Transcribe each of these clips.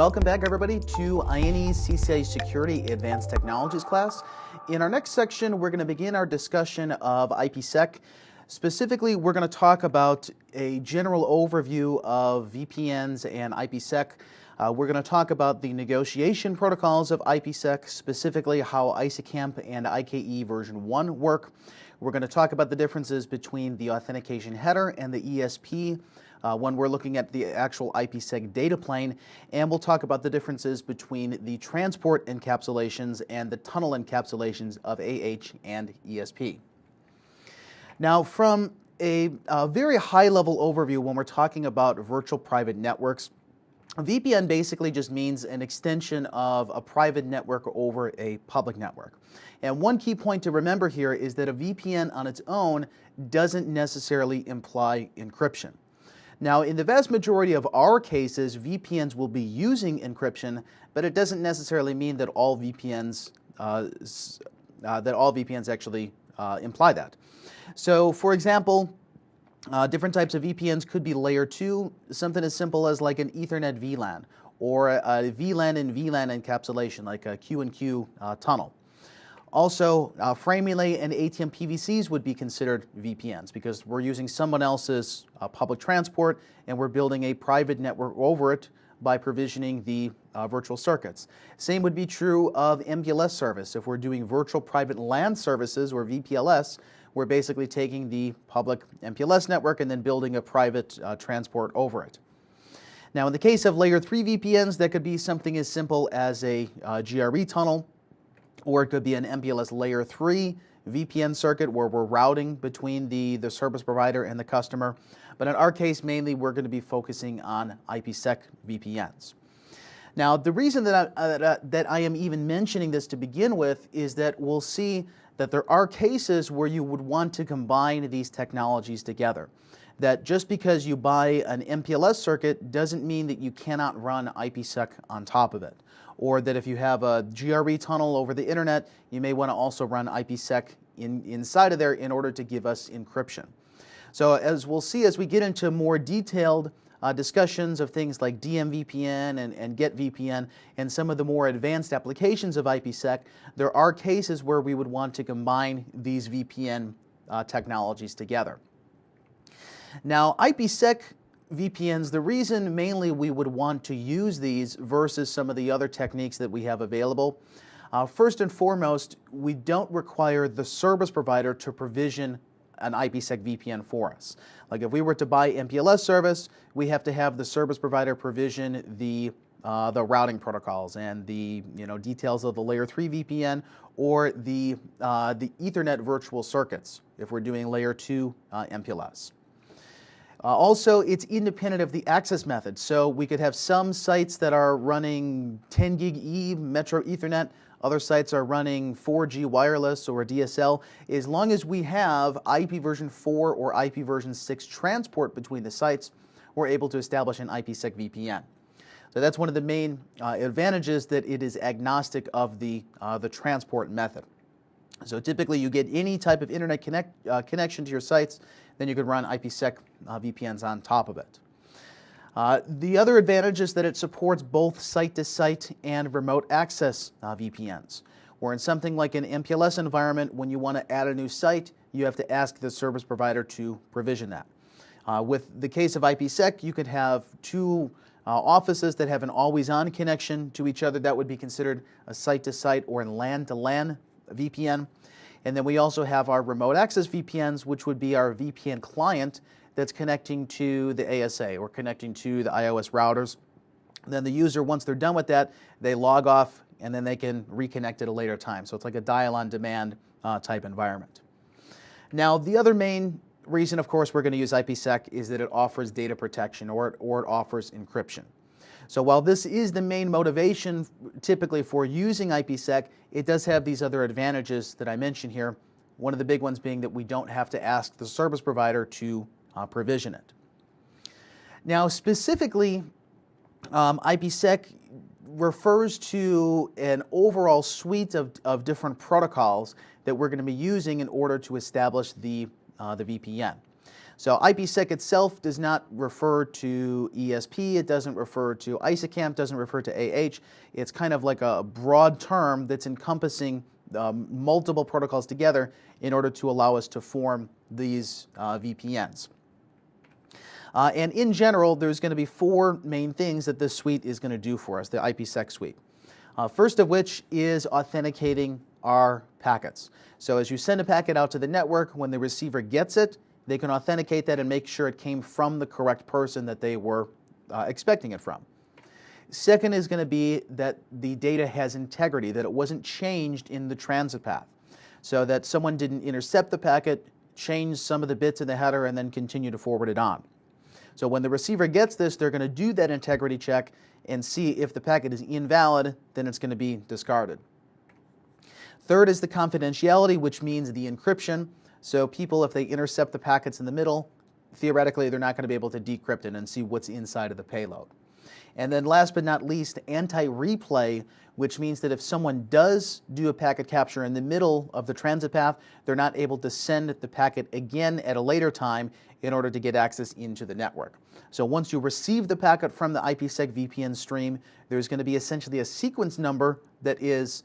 Welcome back, everybody, to INE's CCIE Security Advanced Technologies class. In our next section, we're going to begin our discussion of IPsec. Specifically, we're going to talk about a general overview of VPNs and IPsec. We're going to talk about the negotiation protocols of IPsec, specifically how ISACAMP and IKE version 1 work. We're going to talk about the differences between the authentication header and the ESP when we're looking at the actual IPsec data plane, and we'll talk about the differences between the transport encapsulations and the tunnel encapsulations of AH and ESP. Now, from a very high-level overview, when we're talking about virtual private networks, a VPN basically just means an extension of a private network over a public network. And one key point to remember here is that a VPN on its own doesn't necessarily imply encryption. Now, in the vast majority of our cases, VPNs will be using encryption, but it doesn't necessarily mean that all VPNs actually imply that. So, for example, different types of VPNs could be layer 2, something as simple as like an Ethernet VLAN, or a VLAN in VLAN encapsulation, like a Q&Q tunnel. Also, frame relay and ATM PVCs would be considered VPNs because we're using someone else's public transport and we're building a private network over it by provisioning the virtual circuits. Same would be true of MPLS service. If we're doing virtual private LAN services, or VPLS, we're basically taking the public MPLS network and then building a private transport over it. Now, in the case of layer 3 VPNs, that could be something as simple as a GRE tunnel, or it could be an MPLS layer 3 VPN circuit where we're routing between the service provider and the customer. But in our case, mainly we're going to be focusing on IPsec VPNs. Now, the reason that I am even mentioning this to begin with is that we'll see that there are cases where you would want to combine these technologies together. That just because you buy an MPLS circuit doesn't mean that you cannot run IPsec on top of it. Or that if you have a GRE tunnel over the internet, you may want to also run IPsec inside of there in order to give us encryption. So as we'll see as we get into more detailed discussions of things like DMVPN and GetVPN and some of the more advanced applications of IPsec, there are cases where we would want to combine these VPN technologies together. Now, IPsec VPNs, the reason mainly we would want to use these versus some of the other techniques that we have available, first and foremost, we don't require the service provider to provision an IPsec VPN for us. Like if we were to buy MPLS service, we have to have the service provider provision the routing protocols and the details of the layer 3 VPN or the Ethernet virtual circuits if we're doing layer 2 MPLS. Also, it's independent of the access method. So we could have some sites that are running 10 gig E Metro Ethernet, other sites are running 4G wireless or DSL. As long as we have IP version 4 or IP version 6 transport between the sites, we're able to establish an IPsec VPN. So that's one of the main advantages, that it is agnostic of the transport method. So typically you get any type of internet connection to your sites, then you could run IPsec VPNs on top of it. The other advantage is that it supports both site-to-site and remote access VPNs. Where in something like an MPLS environment, when you want to add a new site, you have to ask the service provider to provision that. With the case of IPsec, you could have two offices that have an always-on connection to each other. That would be considered a site-to-site or a LAN-to-LAN VPN. And then we also have our remote access VPNs, which would be our VPN client that's connecting to the ASA or connecting to the iOS routers. Then the user, once they're done with that, they log off and then they can reconnect at a later time. So it's like a dial-on-demand type environment. Now, the other main reason, of course, we're going to use IPsec is that it offers data protection or it offers encryption. So while this is the main motivation typically for using IPsec, it does have these other advantages that I mentioned here. One of the big ones being that we don't have to ask the service provider to provision it. Now, specifically, IPsec refers to an overall suite of different protocols that we're going to be using in order to establish the VPN. So IPsec itself does not refer to ESP, it doesn't refer to ISACAMP, doesn't refer to AH. It's kind of like a broad term that's encompassing multiple protocols together in order to allow us to form these VPNs. And in general, there's going to be four main things that this suite is going to do for us, the IPsec suite. First of which is authenticating our packets. So as you send a packet out to the network, when the receiver gets it, they can authenticate that and make sure it came from the correct person that they were expecting it from. Second is going to be that the data has integrity, that it wasn't changed in the transit path, so that someone didn't intercept the packet, change some of the bits in the header, and then continue to forward it on. So when the receiver gets this, they're going to do that integrity check and see if the packet is invalid, then it's going to be discarded. Third is the confidentiality, which means the encryption. So people, if they intercept the packets in the middle, theoretically they're not going to be able to decrypt it and see what's inside of the payload. And then last but not least, anti-replay, which means that if someone does do a packet capture in the middle of the transit path, they're not able to send the packet again at a later time in order to get access into the network. So once you receive the packet from the IPsec VPN stream, there's going to be essentially a sequence number that is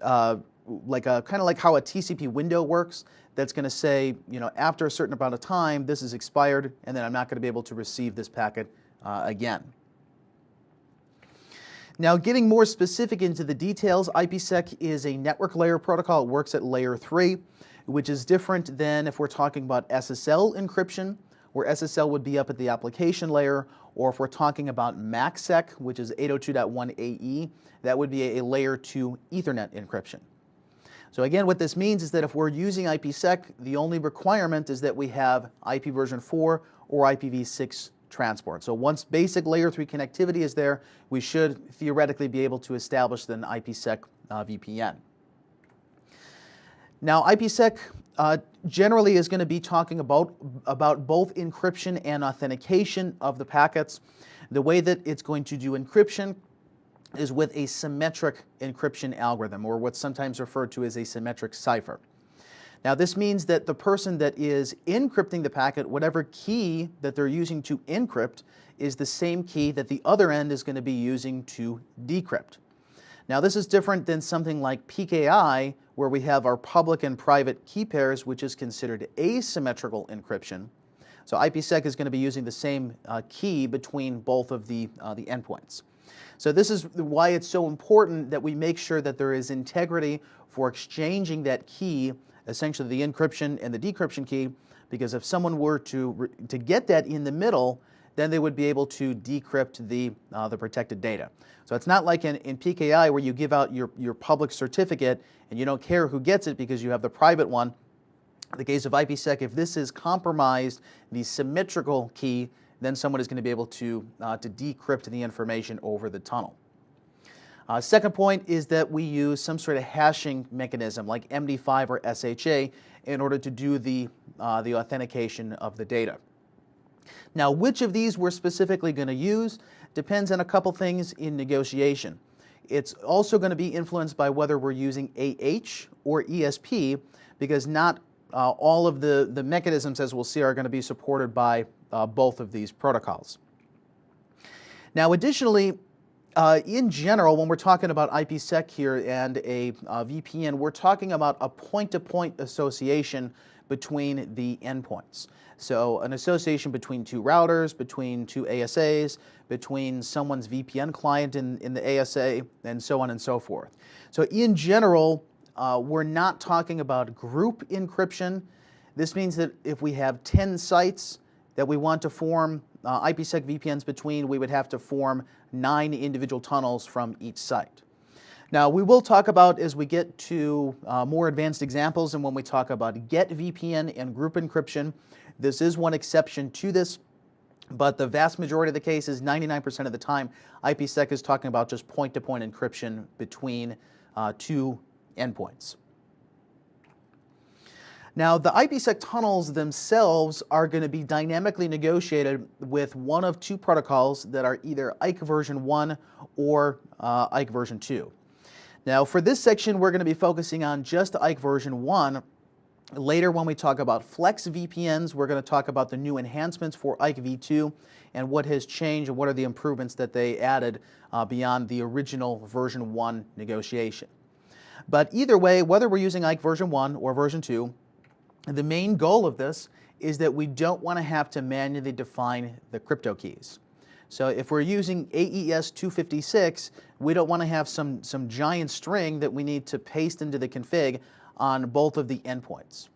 kind of like how a TCP window works. That's going to say, after a certain amount of time, this is expired, and then I'm not going to be able to receive this packet again. Now, getting more specific into the details, IPsec is a network layer protocol. It works at layer 3, which is different than if we're talking about SSL encryption, where SSL would be up at the application layer, or if we're talking about MACsec, which is 802.1ae, that would be a layer 2 Ethernet encryption. So again, what this means is that if we're using IPsec, the only requirement is that we have IP version 4 or IPv6 transport. So once basic layer 3 connectivity is there, we should theoretically be able to establish an IPsec VPN. Now, IPsec generally is going to be talking about both encryption and authentication of the packets. The way that it's going to do encryption is with a symmetric encryption algorithm, or what's sometimes referred to as a symmetric cipher. Now, this means that the person that is encrypting the packet, whatever key that they're using to encrypt, is the same key that the other end is going to be using to decrypt. Now, this is different than something like PKI, where we have our public and private key pairs, which is considered asymmetrical encryption. So IPsec is going to be using the same key between both of the endpoints. So this is why it's so important that we make sure that there is integrity for exchanging that key, essentially the encryption and the decryption key, because if someone were to get that in the middle, then they would be able to decrypt the protected data. So it's not like in PKI where you give out your public certificate and you don't care who gets it because you have the private one. In the case of IPsec, if this is compromised, the symmetrical key, then someone is going to be able to decrypt the information over the tunnel. Second point is that we use some sort of hashing mechanism like MD5 or SHA in order to do the authentication of the data. Now, which of these we're specifically going to use depends on a couple things in negotiation. It's also going to be influenced by whether we're using AH or ESP, because not all of the mechanisms, as we'll see, are going to be supported by both of these protocols. Now, additionally, in general, when we're talking about IPsec here and a VPN, we're talking about a point-to-point association between the endpoints. So an association between two routers, between two ASAs, between someone's VPN client in the ASA, and so on and so forth. So in general, we're not talking about group encryption. This means that if we have 10 sites that we want to form IPsec VPNs between, we would have to form 9 individual tunnels from each site. Now, we will talk about, as we get to more advanced examples, and when we talk about get VPN and group encryption, this is one exception to this, but the vast majority of the cases, 99% of the time, IPsec is talking about just point-to-point encryption between two endpoints. Now, the IPsec tunnels themselves are going to be dynamically negotiated with one of two protocols that are either IPsec version 1 or IPsec version 2. Now, for this section, we're going to be focusing on just IPsec version 1, Later, when we talk about Flex VPNs, we're going to talk about the new enhancements for IKE v2 and what has changed and what are the improvements that they added beyond the original version 1 negotiation. But either way, whether we're using IKE version 1 or version 2, the main goal of this is that we don't want to have to manually define the crypto keys. So if we're using AES 256, we don't want to have some giant string that we need to paste into the config on both of the endpoints.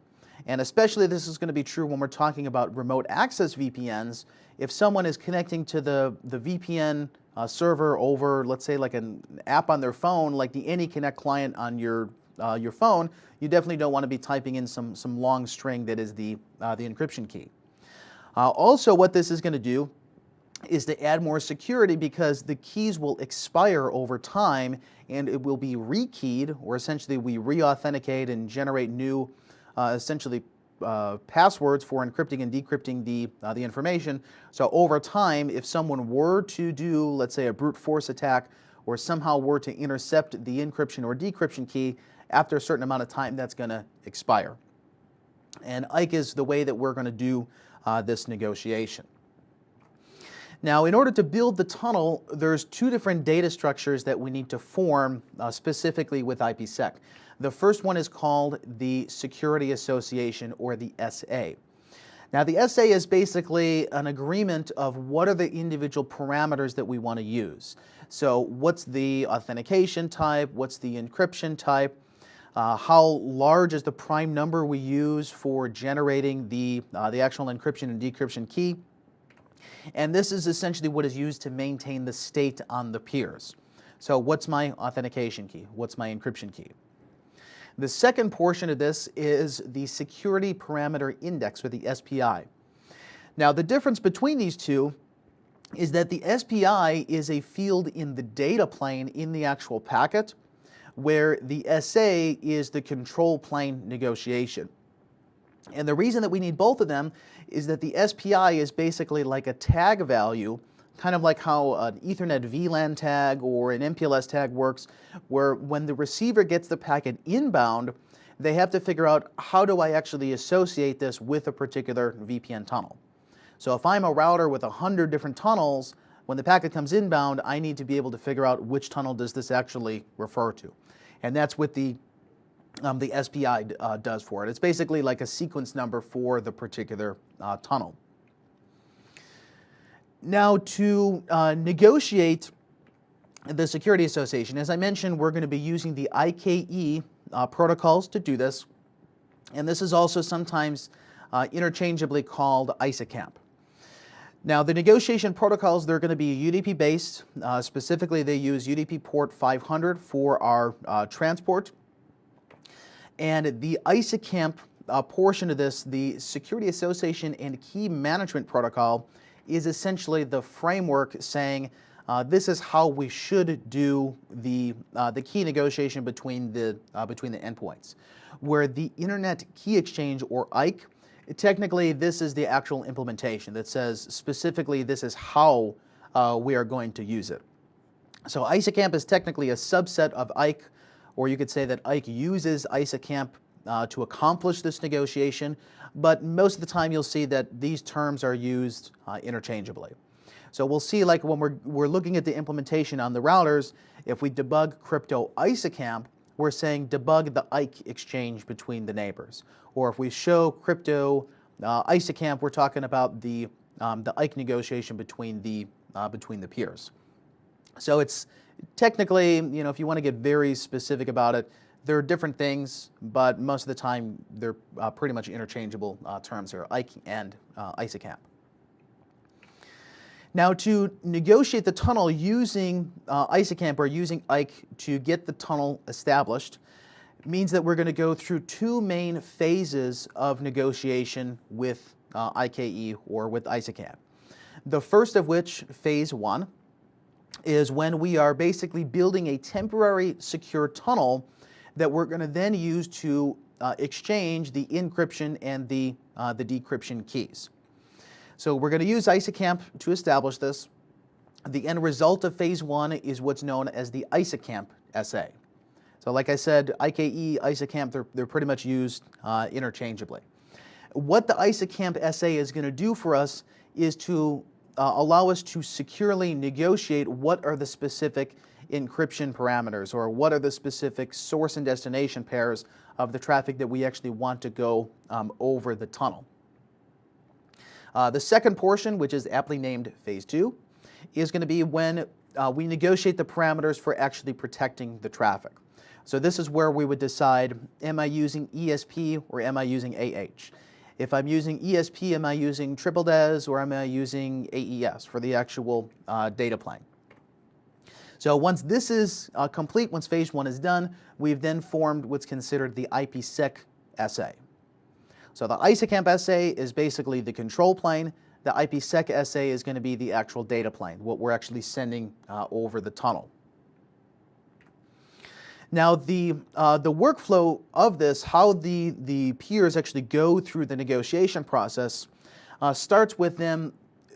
And especially this is going to be true when we're talking about remote access VPNs. If someone is connecting to the VPN server over, let's say, like an app on their phone, like the AnyConnect client on your phone, you definitely don't want to be typing in some long string that is the encryption key. Also, what this is going to do is to add more security, because the keys will expire over time and it will be rekeyed, or essentially we re-authenticate and generate new essentially passwords for encrypting and decrypting the information. So over time, if someone were to do, let's say, a brute force attack, or somehow were to intercept the encryption or decryption key, after a certain amount of time, that's going to expire. And IKE is the way that we're going to do this negotiation. Now, in order to build the tunnel, there's two different data structures that we need to form specifically with IPsec. The first one is called the Security Association, or the SA. Now, the SA is basically an agreement of what are the individual parameters that we want to use. So what's the authentication type, what's the encryption type, how large is the prime number we use for generating the actual encryption and decryption key. And this is essentially what is used to maintain the state on the peers. So what's my authentication key? What's my encryption key? The second portion of this is the Security Parameter Index, or the SPI. Now, the difference between these two is that the SPI is a field in the data plane in the actual packet, where the SA is the control plane negotiation. And the reason that we need both of them is that the SPI is basically like a tag value, kind of like how an Ethernet VLAN tag or an MPLS tag works, where when the receiver gets the packet inbound, they have to figure out, how do I actually associate this with a particular VPN tunnel? So if I'm a router with 100 different tunnels, when the packet comes inbound, I need to be able to figure out which tunnel does this actually refer to. And that's what the SPI does for it. It's basically like a sequence number for the particular tunnel. Now, to negotiate the Security Association, as I mentioned, we're going to be using the IKE protocols to do this. And this is also sometimes interchangeably called ISACAMP. Now, the negotiation protocols, they're going to be UDP-based. Specifically, they use UDP port 500 for our transport. And the ISACAMP portion of this, the Security Association and Key Management Protocol, is essentially the framework saying this is how we should do the key negotiation between the endpoints. Where the Internet Key Exchange, or IKE, technically this is the actual implementation that says specifically this is how we are going to use it. So ISACAMP is technically a subset of IKE, or you could say that IKE uses ISACAMP to accomplish this negotiation, but most of the time you'll see that these terms are used interchangeably. So we'll see, like when we're looking at the implementation on the routers, if we debug crypto ISACAMP, we're saying debug the IKE exchange between the neighbors. Or if we show crypto ISACAMP, we're talking about the IKE negotiation between the peers. So it's technically, you know, if you want to get very specific about it, there are different things, but most of the time they're pretty much interchangeable terms here, IKE and ISACAMP. Now, to negotiate the tunnel using ISACAMP or using IKE to get the tunnel established means that we're going to go through two main phases of negotiation with IKE or with ISACAMP. The first of which, phase one, is when we are basically building a temporary secure tunnel that we're going to then use to exchange the encryption and the decryption keys. So we're going to use ISACAMP to establish this. The end result of phase one is what's known as the ISACAMP SA. So like I said, IKE, ISACAMP, they're pretty much used interchangeably. What the ISACAMP SA is going to do for us is to allow us to securely negotiate what are the specific encryption parameters, or what are the specific source and destination pairs of the traffic that we actually want to go over the tunnel. The second portion, which is aptly named Phase 2, is going to be when we negotiate the parameters for actually protecting the traffic. So this is where we would decide, am I using ESP or am I using AH? If I'm using ESP, am I using triple DES or am I using AES for the actual data plane? So once this is complete, once Phase 1 is done, we've then formed what's considered the IPsec SA. So the ISACAMP SA is basically the control plane. The IPsec SA is going to be the actual data plane, what we're actually sending over the tunnel. Now the workflow of this, how the peers actually go through the negotiation process, starts with them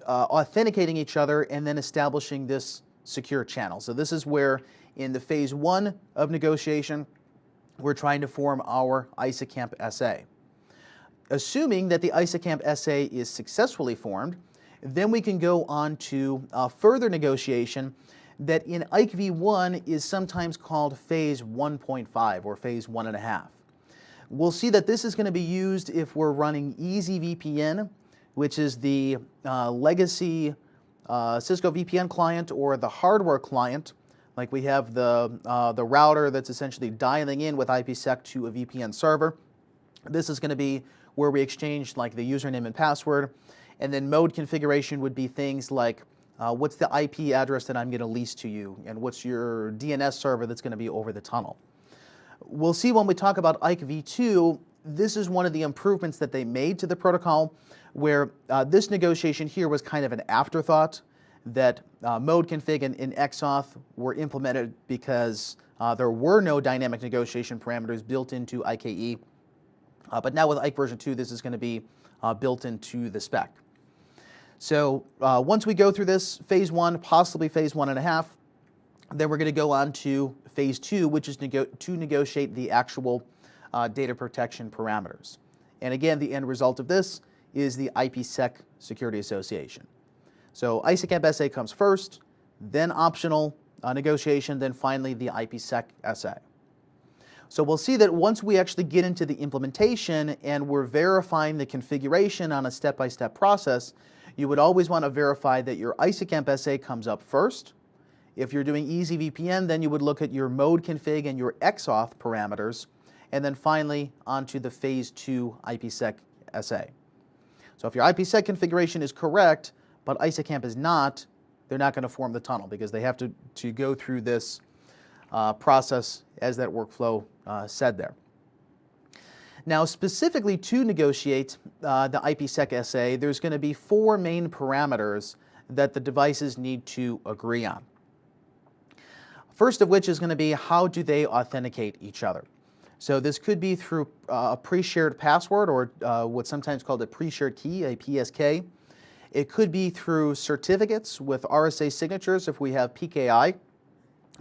authenticating each other and then establishing this secure channel. So this is where in the Phase 1 of negotiation, we're trying to form our ISACAMP SA. Assuming that the ISACAMP SA is successfully formed, then we can go on to further negotiation that in IKE v1 is sometimes called Phase 1.5 or Phase 1.5. We'll see that this is going to be used if we're running EasyVPN, which is the legacy Cisco VPN client or the hardware client. Like we have the router that's essentially dialing in with IPsec to a VPN server. This is going to be where we exchange like the username and password. And then mode configuration would be things like what's the IP address that I'm going to lease to you, and what's your DNS server that's going to be over the tunnel. We'll see when we talk about IKE v2, this is one of the improvements that they made to the protocol, where this negotiation here was kind of an afterthought, that mode config and XAuth were implemented because there were no dynamic negotiation parameters built into IKE. But now with IKE version 2, this is going to be built into the spec. So once we go through this Phase 1, possibly Phase 1.5, then we're going to go on to Phase 2, which is to negotiate the actual data protection parameters. And again, the end result of this is the IPsec Security Association. So ISACAMP SA comes first, then optional negotiation, then finally the IPsec SA. So we'll see that once we actually get into the implementation and we're verifying the configuration on a step-by-step process, you would always want to verify that your ISACAMP SA comes up first. If you're doing EasyVPN, then you would look at your mode config and your XAuth parameters, and then finally onto the Phase 2 IPsec SA. So if your IPsec configuration is correct, but ISACAMP is not, they're not going to form the tunnel because they have to go through this process as that workflow said there. Now, specifically to negotiate the IPsec SA, there's going to be 4 main parameters that the devices need to agree on. First of which is going to be, how do they authenticate each other? So this could be through a pre-shared password, or what's sometimes called a pre-shared key, a PSK. It could be through certificates with RSA signatures if we have PKI,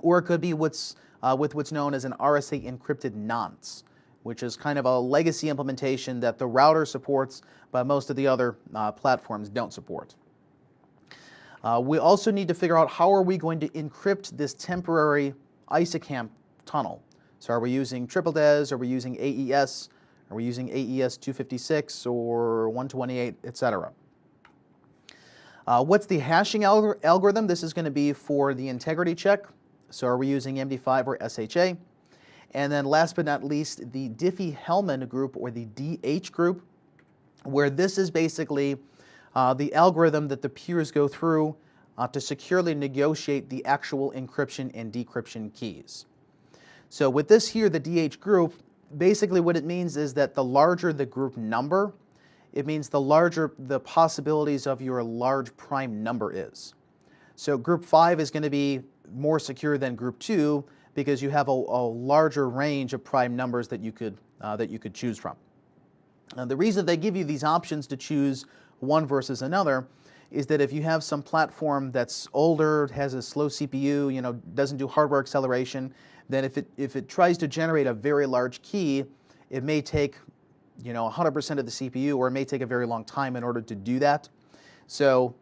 or it could be with what's known as an RSA encrypted nonce, which is kind of a legacy implementation that the router supports, but most of the other platforms don't support. We also need to figure out, how are we going to encrypt this temporary ISACAMP tunnel? So are we using triple DES, are we using AES, are we using AES 256 or 128, etc.? What's the hashing algorithm? This is going to be for the integrity check. So are we using MD5 or SHA? And then last but not least, the Diffie-Hellman group, or the DH group, where this is basically the algorithm that the peers go through to securely negotiate the actual encryption and decryption keys. So with this here, the DH group, basically what it means is that the larger the group number, it means the larger the possibilities of your large prime number is. So group 5 is going to be more secure than group 2 because you have a larger range of prime numbers that you could choose from. The reason they give you these options to choose one versus another is that if you have some platform that's older, has a slow CPU, doesn't do hardware acceleration, then if it tries to generate a very large key, it may take 100% of the CPU, or it may take a very long time in order to do that. So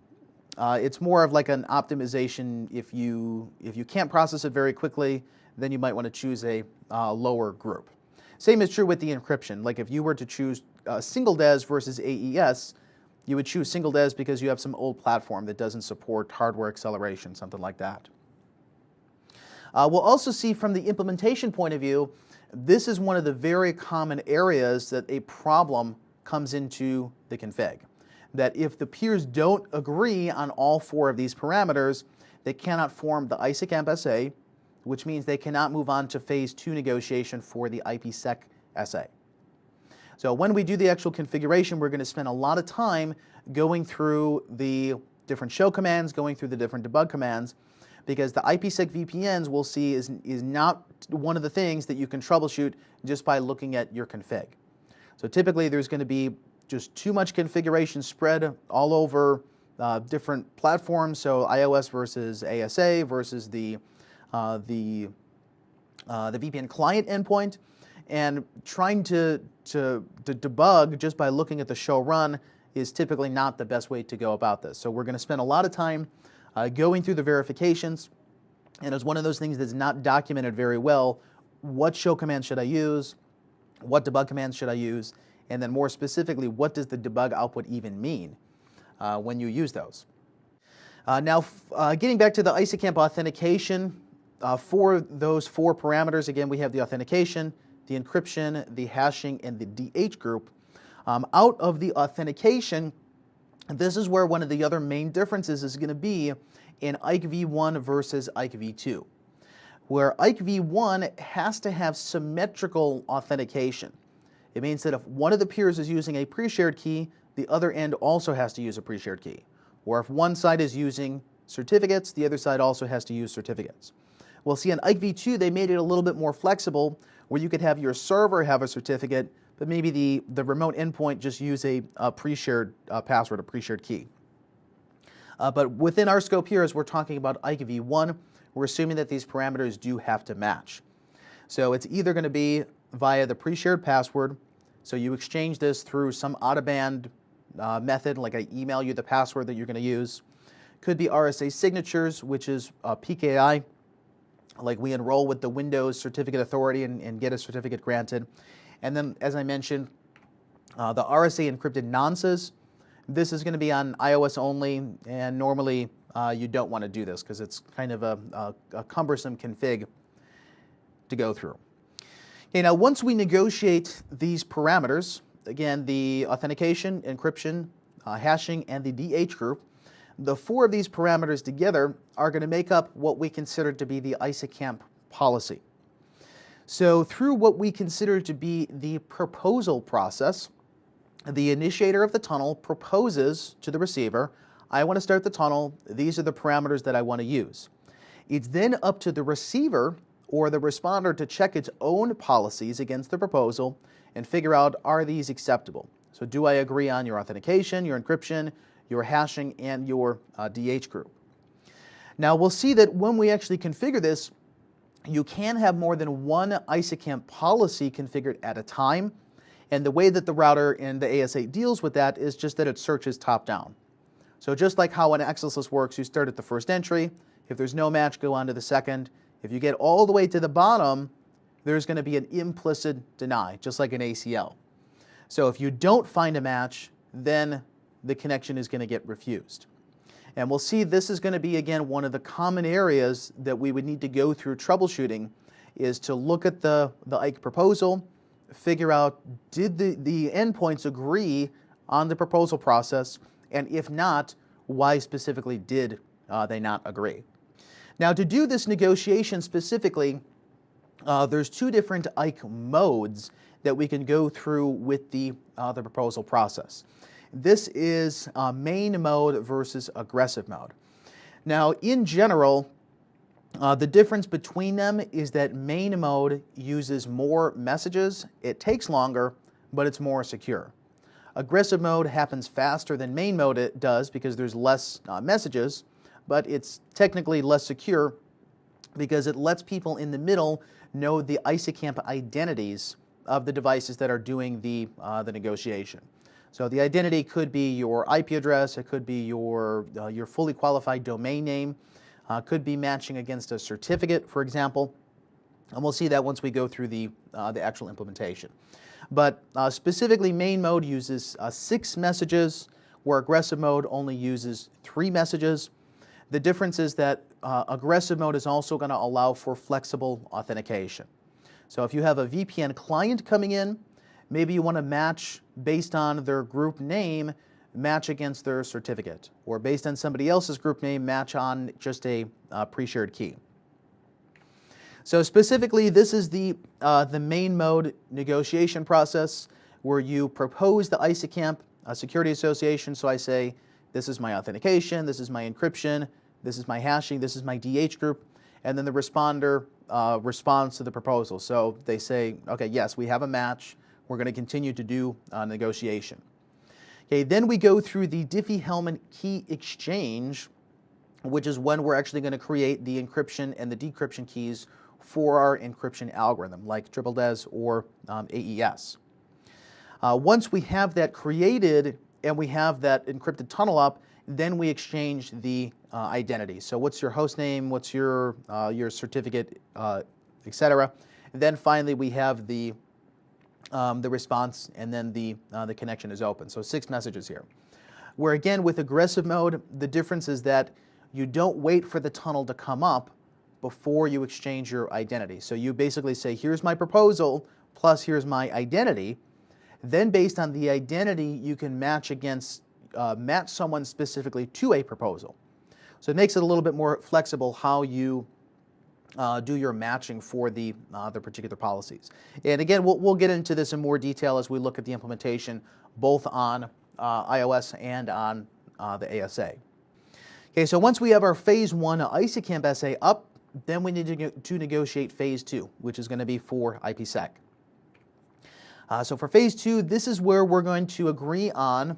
it's more of like an optimization. If you can't process it very quickly, then you might want to choose a lower group. Same is true with the encryption. Like if you were to choose single DES versus AES, you would choose single DES because you have some old platform that doesn't support hardware acceleration, something like that. We'll also see from the implementation point of view, this is one of the very common areas that a problem comes into the config. That if the peers don't agree on all 4 of these parameters, they cannot form the IPsec MSA, which means they cannot move on to phase 2 negotiation for the IPsec SA. So when we do the actual configuration, we're going to spend a lot of time going through the different show commands, going through the different debug commands, because the IPsec VPNs we'll see is not one of the things that you can troubleshoot just by looking at your config. So typically there's going to be just too much configuration spread all over different platforms, so iOS versus ASA versus the VPN client endpoint, and trying to debug just by looking at the show run is typically not the best way to go about this. So we're going to spend a lot of time going through the verifications, and it's one of those things that's not documented very well. What show command should I use? What debug commands should I use? And then more specifically, what does the debug output even mean when you use those? Now, getting back to the ISACamp authentication, for those 4 parameters, again, we have the authentication, the encryption, the hashing, and the DH group. Out of the authentication, this is where one of the other main differences is going to be in IKE v1 versus IKE v2, where IKE v1 has to have symmetrical authentication. It means that if one of the peers is using a pre-shared key, the other end also has to use a pre-shared key. Or if one side is using certificates, the other side also has to use certificates. We'll see on IKE v2 they made it a little bit more flexible, where you could have your server have a certificate, but maybe the remote endpoint just use a pre-shared password, a pre-shared key. But within our scope here, as we're talking about IKE v1, we're assuming that these parameters do have to match. So it's either going to be via the pre-shared password, so you exchange this through some out-of-band method, like I email you the password that you're going to use. Could be RSA signatures, which is PKI, like we enroll with the Windows Certificate Authority and get a certificate granted. And then, as I mentioned, the RSA encrypted nonces. This is going to be on iOS only, and normally you don't want to do this because it's kind of a cumbersome config to go through. Okay, now once we negotiate these parameters, again, the authentication, encryption, hashing, and the DH group, the 4 of these parameters together are going to make up what we consider to be the ISACamp policy. So through what we consider to be the proposal process, the initiator of the tunnel proposes to the receiver, I want to start the tunnel, these are the parameters that I want to use. It's then up to the receiver or the responder to check its own policies against the proposal and figure out, are these acceptable? So do I agree on your authentication, your encryption, your hashing, and your DH group? Now we'll see that when we actually configure this, you can have more than one ISACamp policy configured at a time, and the way that the router and the ASA deals with that is just that it searches top-down. So just like how an XSLS works, you start at the first entry. If there's no match, go on to the second. If you get all the way to the bottom, there's going to be an implicit deny, just like an ACL. So if you don't find a match, then the connection is going to get refused. And we'll see this is going to be, again, one of the common areas that we would need to go through troubleshooting, is to look at the IKE proposal, figure out, did the endpoints agree on the proposal process, and if not, why specifically did they not agree? Now, to do this negotiation specifically, there's 2 different IKE modes that we can go through with the proposal process. This is main mode versus aggressive mode. Now, in general, the difference between them is that main mode uses more messages, it takes longer, but it's more secure. Aggressive mode happens faster than main mode it does because there's less messages, but it's technically less secure because it lets people in the middle know the ISACAMP identities of the devices that are doing the negotiation. So the identity could be your IP address, it could be your fully qualified domain name, could be matching against a certificate, for example, and we'll see that once we go through the actual implementation. But specifically, main mode uses 6 messages, where aggressive mode only uses 3 messages. The difference is that aggressive mode is also going to allow for flexible authentication. So if you have a VPN client coming in, maybe you want to match based on their group name, match against their certificate, or based on somebody else's group name, match on just a pre-shared key. So specifically, this is the main mode negotiation process, where you propose the ISACAMP security association. So I say, this is my authentication, this is my encryption, this is my hashing, this is my DH group, and then the responder responds to the proposal. So they say, okay, yes, we have a match, we're going to continue to do negotiation. Okay, then we go through the Diffie-Hellman key exchange, which is when we're actually going to create the encryption and the decryption keys for our encryption algorithm, like triple DES or AES. Once we have that created and we have that encrypted tunnel up, then we exchange the identity. So what's your host name, what's your certificate, etc. Then finally we have the response, and then the connection is open. So 6 messages here. Where again, with aggressive mode, the difference is that you don't wait for the tunnel to come up before you exchange your identity. So you basically say, here's my proposal, plus here's my identity. Then based on the identity, you can match against, match someone specifically to a proposal. So it makes it a little bit more flexible how you do your matching for the particular policies. And again, we'll get into this in more detail as we look at the implementation, both on iOS and on the ASA. Okay, so once we have our phase 1 ISACAMP SA up, then we need to negotiate phase 2, which is going to be for IPsec. So for phase 2, this is where we're going to agree on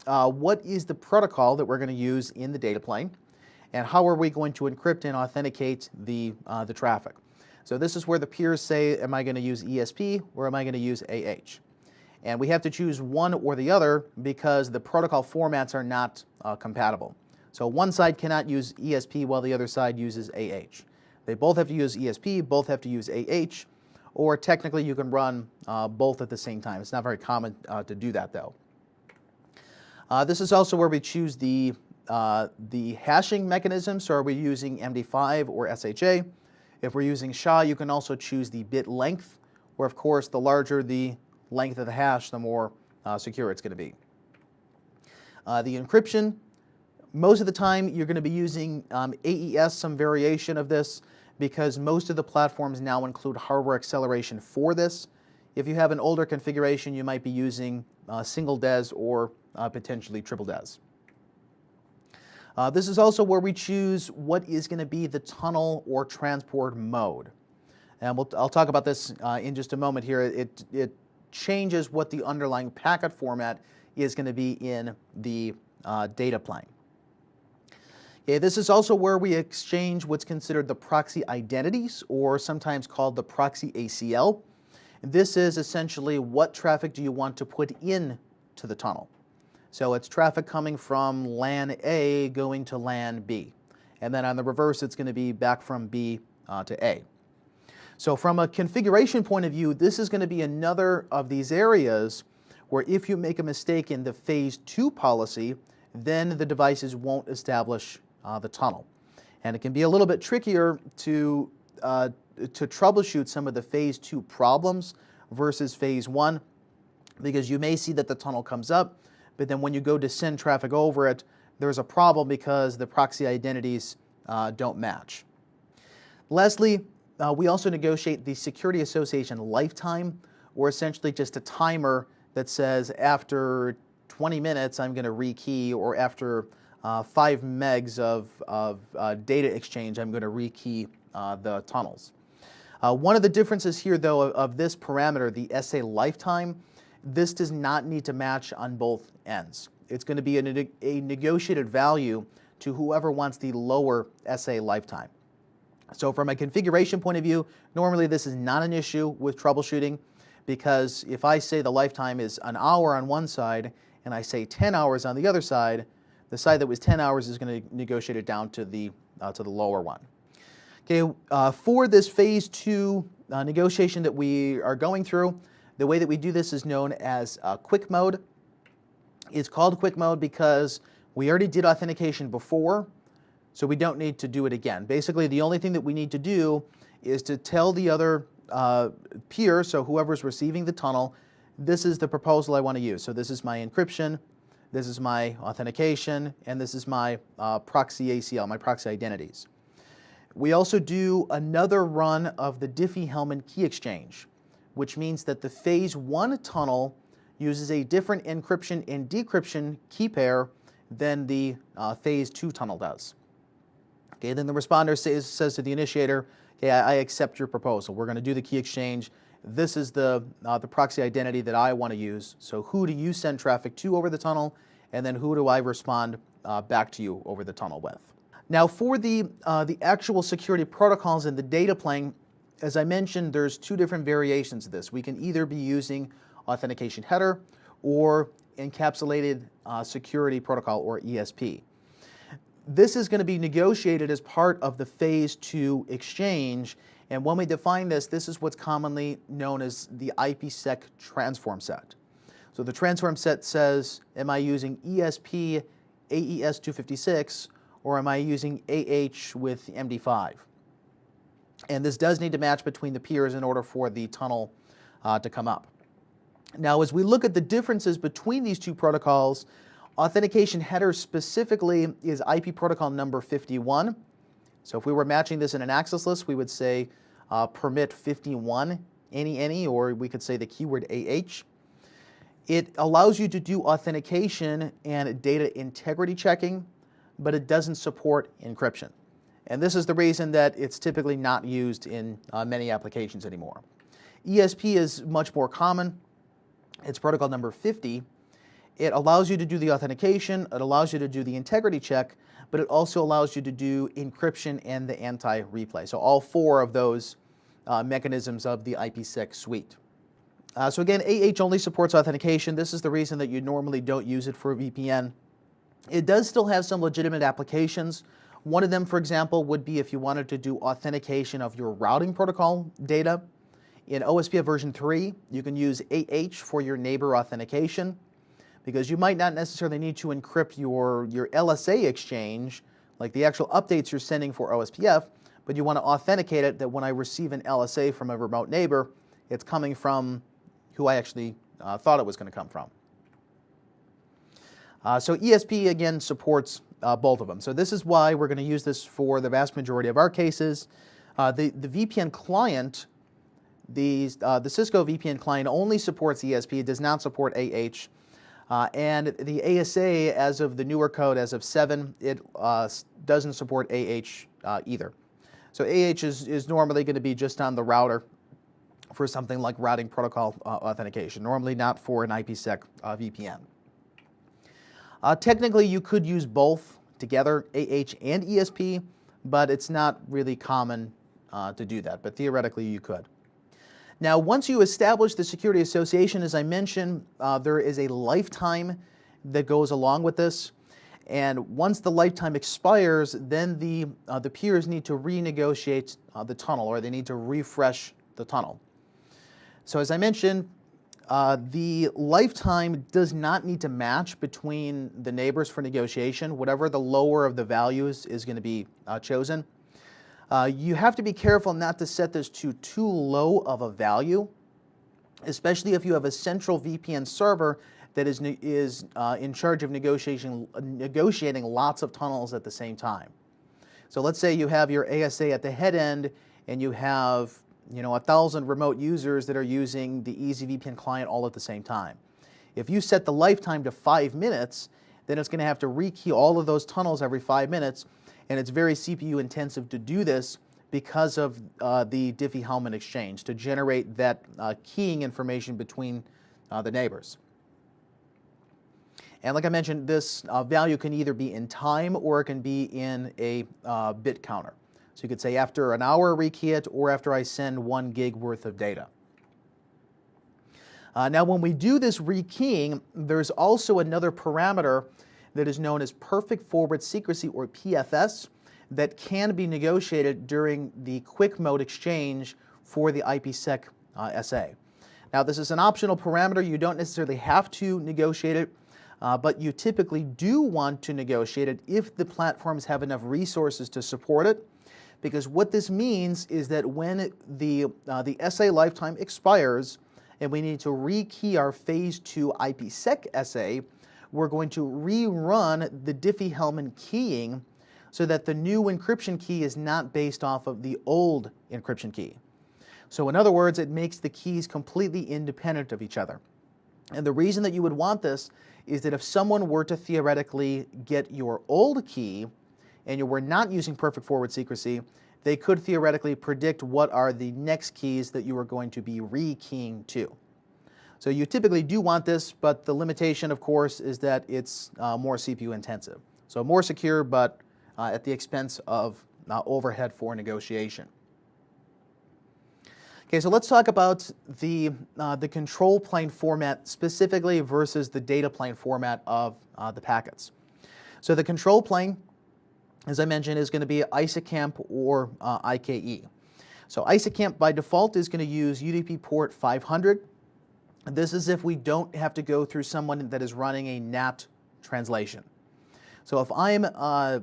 what is the protocol that we're going to use in the data plane, and how are we going to encrypt and authenticate the traffic. So this is where the peers say, am I going to use ESP or am I going to use AH? And we have to choose one or the other because the protocol formats are not compatible. So one side cannot use ESP while the other side uses AH. They both have to use ESP, both have to use AH, or technically you can run both at the same time. It's not very common to do that though. This is also where we choose the hashing mechanism. So are we using MD5 or SHA? If we're using SHA, you can also choose the bit length, where of course the larger the length of the hash, the more secure it's going to be. The encryption, most of the time you're going to be using AES, some variation of this, because most of the platforms now include hardware acceleration for this. If you have an older configuration, you might be using single DES or potentially triple DES. This is also where we choose what is going to be the tunnel or transport mode. And I'll talk about this in just a moment here. It changes what the underlying packet format is going to be in the data plane. Okay, this is also where we exchange what's considered the proxy identities, or sometimes called the proxy ACL. This is essentially what traffic do you want to put in to the tunnel. So it's traffic coming from LAN A going to LAN B. And then on the reverse, it's going to be back from B to A. So from a configuration point of view, this is going to be another of these areas where if you make a mistake in the phase 2 policy, then the devices won't establish the tunnel. And it can be a little bit trickier to troubleshoot some of the phase 2 problems versus phase 1, because you may see that the tunnel comes up, but then when you go to send traffic over it, there's a problem because the proxy identities don't match. Lastly, we also negotiate the security association lifetime, or essentially just a timer that says after 20 minutes I'm going to rekey, or after 5 megs of data exchange I'm going to rekey the tunnels. One of the differences here though of this parameter, the SA lifetime, this does not need to match on both ends. It's going to be a negotiated value to whoever wants the lower SA lifetime. So from a configuration point of view, normally this is not an issue with troubleshooting, because if I say the lifetime is an hour on one side and I say 10 hours on the other side, the side that was 10 hours is going to negotiate it down to the lower one. Okay, for this phase 2 negotiation that we are going through, the way that we do this is known as quick mode. It's called quick mode because we already did authentication before, so we don't need to do it again. Basically, the only thing that we need to do is to tell the other peer, so whoever's receiving the tunnel, this is the proposal I want to use. So this is my encryption, this is my authentication, and this is my proxy ACL, my proxy identities. We also do another run of the Diffie-Hellman key exchange, which means that the phase 1 tunnel uses a different encryption and decryption key pair than the phase 2 tunnel does. Okay, then the responder says to the initiator, okay, I accept your proposal. We're going to do the key exchange. This is the proxy identity that I want to use. So who do you send traffic to over the tunnel, and then who do I respond back to you over the tunnel with? Now for the actual security protocols and the data plane, as I mentioned, there's 2 different variations of this. We can either be using authentication header or encapsulated security protocol, or ESP. This is going to be negotiated as part of the phase 2 exchange, and when we define this, this is what's commonly known as the IPsec transform set. So the transform set says, am I using ESP AES-256 or am I using AH with MD5? And this does need to match between the peers in order for the tunnel to come up. Now, as we look at the differences between these 2 protocols, authentication header specifically is IP protocol number 51. So if we were matching this in an access list, we would say permit 51, any, or we could say the keyword AH. It allows you to do authentication and data integrity checking, but it doesn't support encryption. And this is the reason that it's typically not used in many applications anymore. ESP is much more common. It's protocol number 50. It allows you to do the authentication, it allows you to do the integrity check, but it also allows you to do encryption and the anti-replay. So all 4 of those mechanisms of the IPsec suite. So again, AH only supports authentication. This is the reason that you normally don't use it for a VPN. It does still have some legitimate applications. One of them, for example, would be if you wanted to do authentication of your routing protocol data. In OSPF version 3, you can use AH for your neighbor authentication, because you might not necessarily need to encrypt your LSA exchange, like the actual updates you're sending for OSPF, but you want to authenticate it that when I receive an LSA from a remote neighbor, it's coming from who I actually thought it was going to come from. So ESP, again, supports both of them. So this is why we're going to use this for the vast majority of our cases. The VPN client, the Cisco VPN client only supports ESP, it does not support AH. And the ASA, as of the newer code, as of 7, it doesn't support AH either. So AH is normally going to be just on the router for something like routing protocol authentication, normally not for an IPsec VPN. Technically, you could use both together, AH and ESP, but it's not really common to do that, but theoretically you could. Now, once you establish the security association, as I mentioned, there is a lifetime that goes along with this. And once the lifetime expires, then the peers need to renegotiate the tunnel, or they need to refresh the tunnel. So as I mentioned, the lifetime does not need to match between the neighbors for negotiation. Whatever the lower of the values is going to be chosen. You have to be careful not to set this to too low of a value, especially if you have a central VPN server that is in charge of negotiating lots of tunnels at the same time. So let's say you have your ASA at the head end and you have 1,000 remote users that are using the EasyVPN client all at the same time. If you set the lifetime to 5 minutes, then it's going to have to rekey all of those tunnels every 5 minutes, and it's very CPU intensive to do this because of the Diffie-Hellman exchange, to generate that keying information between the neighbors. And like I mentioned, this value can either be in time or it can be in a bit counter. So you could say after an hour rekey it, or after I send 1 gig worth of data. Now when we do this rekeying, there's also another parameter that is known as perfect forward secrecy, or PFS, that can be negotiated during the quick mode exchange for the IPsec SA. Now this is an optional parameter. You don't necessarily have to negotiate it, but you typically do want to negotiate it if the platforms have enough resources to support it, because what this means is that when the SA lifetime expires and we need to rekey our phase 2 IPsec SA, we're going to rerun the Diffie-Hellman keying so that the new encryption key is not based off of the old encryption key. So in other words, it makes the keys completely independent of each other. And the reason that you would want this is that if someone were to theoretically get your old key and you were not using perfect forward secrecy, they could theoretically predict what are the next keys that you are going to be rekeying to. So you typically do want this, but the limitation, of course, is that it's more CPU intensive. So more secure, but at the expense of overhead for negotiation. Okay, so let's talk about the control plane format specifically versus the data plane format of the packets. So the control plane, as I mentioned, is going to be ISACamp or IKE. So ISACamp by default is going to use UDP port 500. This is if we don't have to go through someone that is running a NAT translation. So if I'm a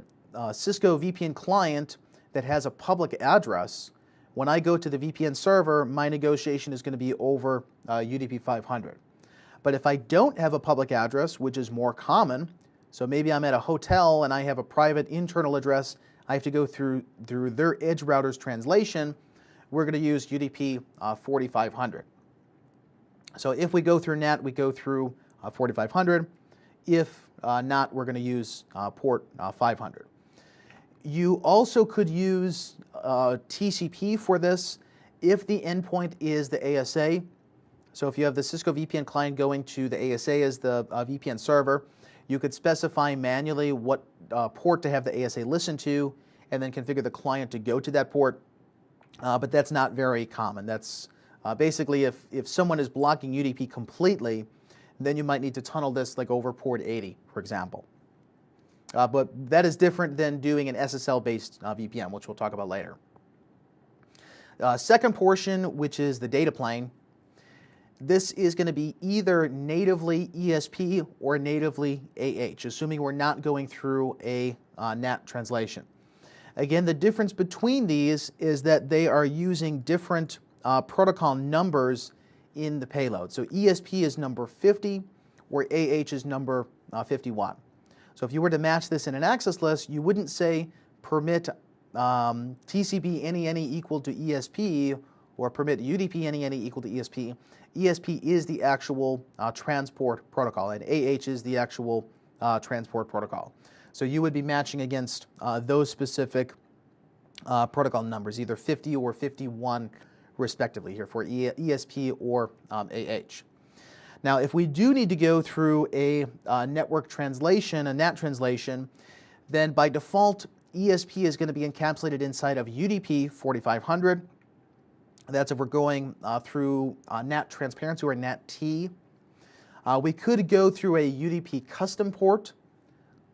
Cisco VPN client that has a public address, when I go to the VPN server, my negotiation is going to be over UDP 500. But if I don't have a public address, which is more common, so maybe I'm at a hotel and I have a private internal address, I have to go through their edge router's translation, we're going to use UDP 4500. So if we go through NAT, we go through 4500. If not, we're going to use port 500. You also could use TCP for this if the endpoint is the ASA. So if you have the Cisco VPN client going to the ASA as the VPN server, you could specify manually what port to have the ASA listen to and then configure the client to go to that port. But that's not very common. That's basically if someone is blocking UDP completely, then you might need to tunnel this like over port 80, for example. But that is different than doing an SSL-based VPN, which we'll talk about later. Second portion, which is the data plane, this is going to be either natively ESP or natively AH, assuming we're not going through a NAT translation. Again, the difference between these is that they are using different protocol numbers in the payload. So ESP is number 50, where AH is number 51. So if you were to match this in an access list, you wouldn't say permit TCP any equal to ESP or permit UDP any equal to ESP. ESP is the actual transport protocol, and AH is the actual transport protocol. So you would be matching against those specific protocol numbers, either 50 or 51 respectively here for ESP or AH. Now, if we do need to go through a network translation, a NAT translation, then by default, ESP is going to be encapsulated inside of UDP 4500. That's if we're going through NAT transparency or NAT-T. We could go through a UDP custom port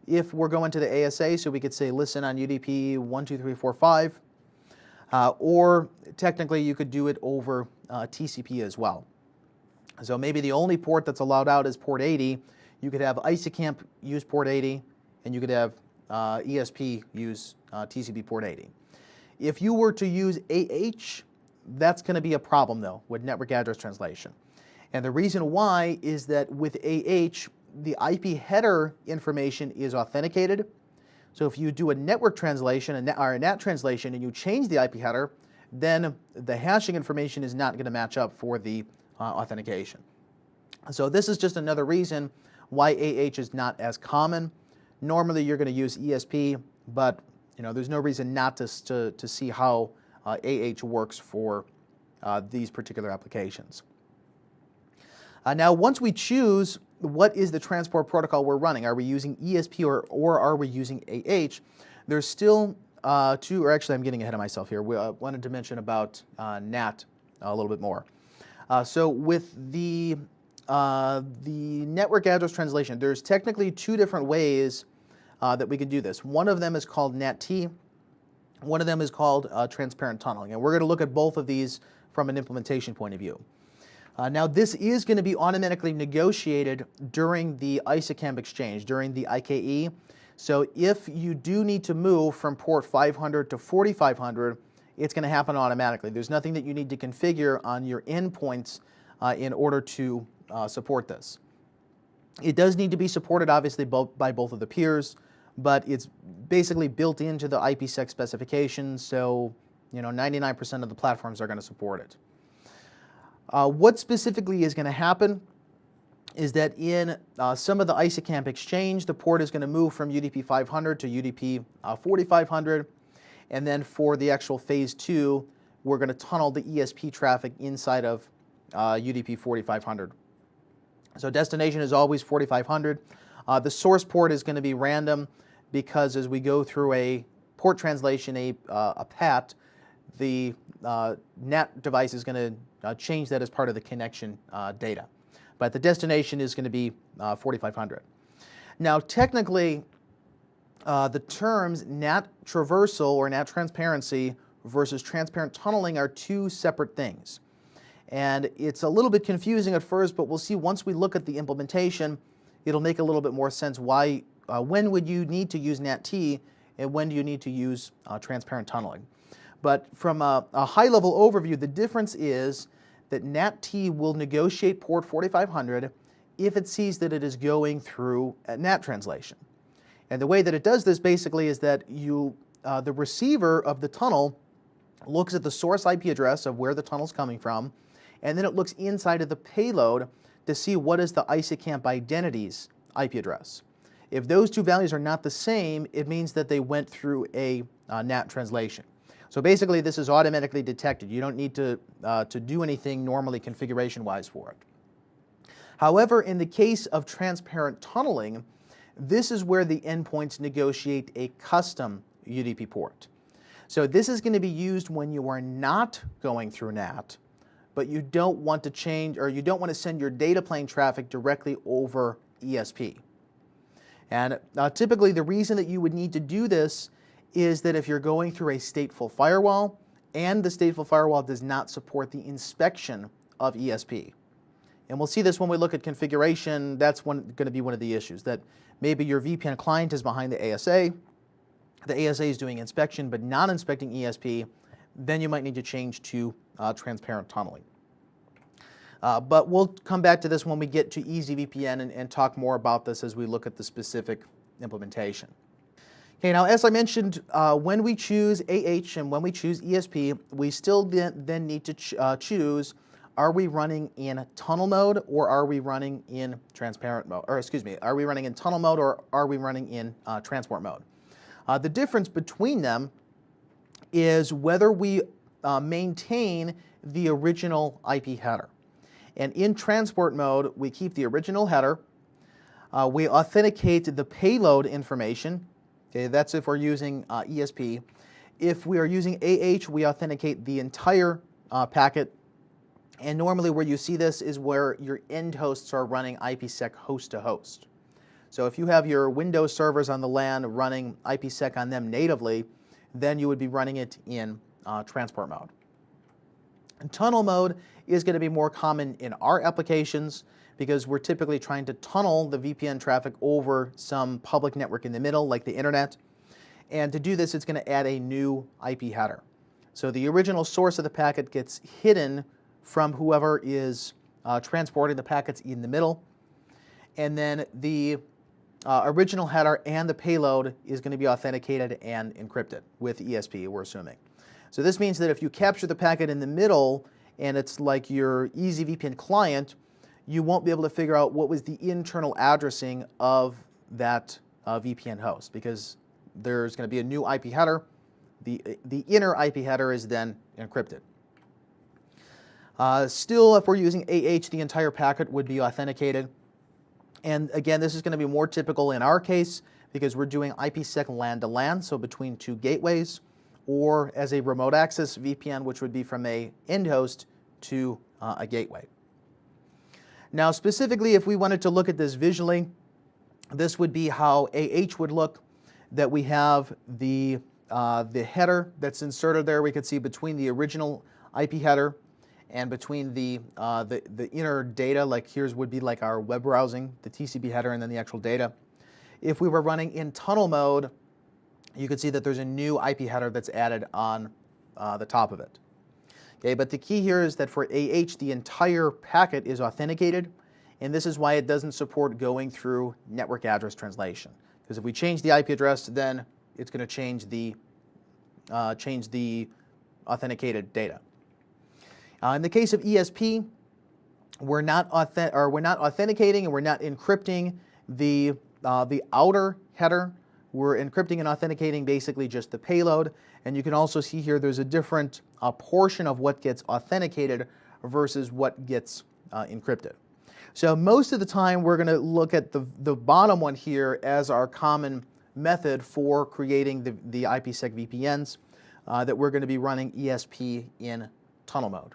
if we're going to the ASA, so we could say listen on UDP 12345, or technically you could do it over TCP as well. So maybe the only port that's allowed out is port 80. You could have ISACamp use port 80, and you could have ESP use TCP port 80. If you were to use AH, that's going to be a problem though with network address translation. And the reason why is that with AH, the IP header information is authenticated. So if you do a network translation or a NAT translation and you change the IP header, then the hashing information is not going to match up for the authentication. So this is just another reason why AH is not as common. Normally you're going to use ESP, but there's no reason not to see how AH works for these particular applications. Now once we choose what is the transport protocol we're running, are we using ESP or are we using AH, there's still or actually I'm getting ahead of myself here. We wanted to mention about NAT a little bit more. So with the network address translation, there's technically two different ways that we could do this. One of them is called NAT-T. One of them is called transparent tunneling. And we're going to look at both of these from an implementation point of view. Now this is going to be automatically negotiated during the ISACAMP exchange, during the IKE. So if you do need to move from port 500 to 4500, it's going to happen automatically. There's nothing that you need to configure on your endpoints in order to support this. It does need to be supported, obviously, by both of the peers, but it's basically built into the IPsec specifications, so 99% of the platforms are going to support it. What specifically is going to happen is that in some of the ISACAMP exchange, the port is going to move from UDP 500 to UDP 4500, and then for the actual phase 2, we're going to tunnel the ESP traffic inside of UDP 4500. So destination is always 4500. The source port is going to be random because as we go through a port translation, a PAT, the NAT device is going to change that as part of the connection data. But the destination is going to be 4500. Now technically, the terms NAT traversal or NAT transparency versus transparent tunneling are two separate things. And it's a little bit confusing at first, but we'll see once we look at the implementation, it'll make a little bit more sense why, when would you need to use NAT-T and when do you need to use transparent tunneling. But from a high-level overview, the difference is that NAT-T will negotiate port 4500 if it sees that it is going through a NAT translation. And the way that it does this basically is that the receiver of the tunnel looks at the source IP address of where the tunnel is coming from, and then it looks inside of the payload to see what is the ISACAMP identity's IP address. If those two values are not the same, it means that they went through a NAT translation. So basically this is automatically detected. You don't need to do anything normally configuration-wise for it. However, in the case of transparent tunneling, this is where the endpoints negotiate a custom UDP port. So this is going to be used when you are not going through NAT, but you don't want to change, or you don't want to send your data plane traffic directly over ESP. And typically the reason that you would need to do this is that if you're going through a stateful firewall and the stateful firewall does not support the inspection of ESP. And we'll see this when we look at configuration. That's going to be one of the issues, that maybe your VPN client is behind the ASA is doing inspection but not inspecting ESP, then you might need to change to transparent tunneling. But we'll come back to this when we get to EasyVPN and talk more about this as we look at the specific implementation. Okay, now as I mentioned, when we choose AH and when we choose ESP, we still then need to choose, are we running in tunnel mode or are we running in transparent mode? Or excuse me, are we running in tunnel mode or are we running in transport mode? The difference between them is whether we maintain the original IP header. And in transport mode, we keep the original header. We authenticate the payload information. Okay, that's if we're using ESP. If we are using AH, we authenticate the entire packet. And normally where you see this is where your end hosts are running IPsec host to host. So if you have your Windows servers on the LAN running IPsec on them natively, then you would be running it in transport mode. And tunnel mode is going to be more common in our applications because we're typically trying to tunnel the VPN traffic over some public network in the middle, like the internet. And to do this, it's going to add a new IP header. So the original source of the packet gets hidden from whoever is transporting the packets in the middle. And then the original header and the payload is going to be authenticated and encrypted with ESP, we're assuming. So this means that if you capture the packet in the middle and it's like your EasyVPN client, you won't be able to figure out what was the internal addressing of that VPN host because there's going to be a new IP header. The inner IP header is then encrypted. Still, if we're using AH, the entire packet would be authenticated. And again, this is going to be more typical in our case because we're doing IPsec LAN to LAN, so between two gateways, or as a remote access VPN, which would be from a end host to a gateway. Now, specifically, if we wanted to look at this visually, this would be how AH would look, that we have the header that's inserted there. We could see between the original IP header and between the inner data, like here's would be like our web browsing, the TCP header, and then the actual data. If we were running in tunnel mode, you could see that there's a new IP header that's added on the top of it. Okay, but the key here is that for AH, the entire packet is authenticated, and this is why it doesn't support going through network address translation. Because if we change the IP address, then it's going to change the authenticated data. In the case of ESP, we're not authenticating and we're not encrypting the outer header. We're encrypting and authenticating basically just the payload. And you can also see here there's a different portion of what gets authenticated versus what gets encrypted. So most of the time we're going to look at the bottom one here as our common method for creating the IPsec VPNs that we're going to be running ESP in tunnel mode.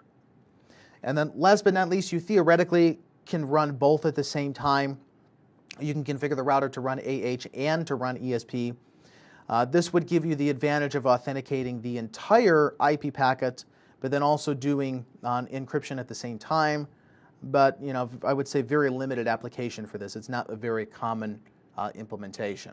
And then last but not least, you theoretically can run both at the same time. You can configure the router to run AH and to run ESP. This would give you the advantage of authenticating the entire IP packet, but then also doing encryption at the same time. But I would say very limited application for this. It's not a very common implementation.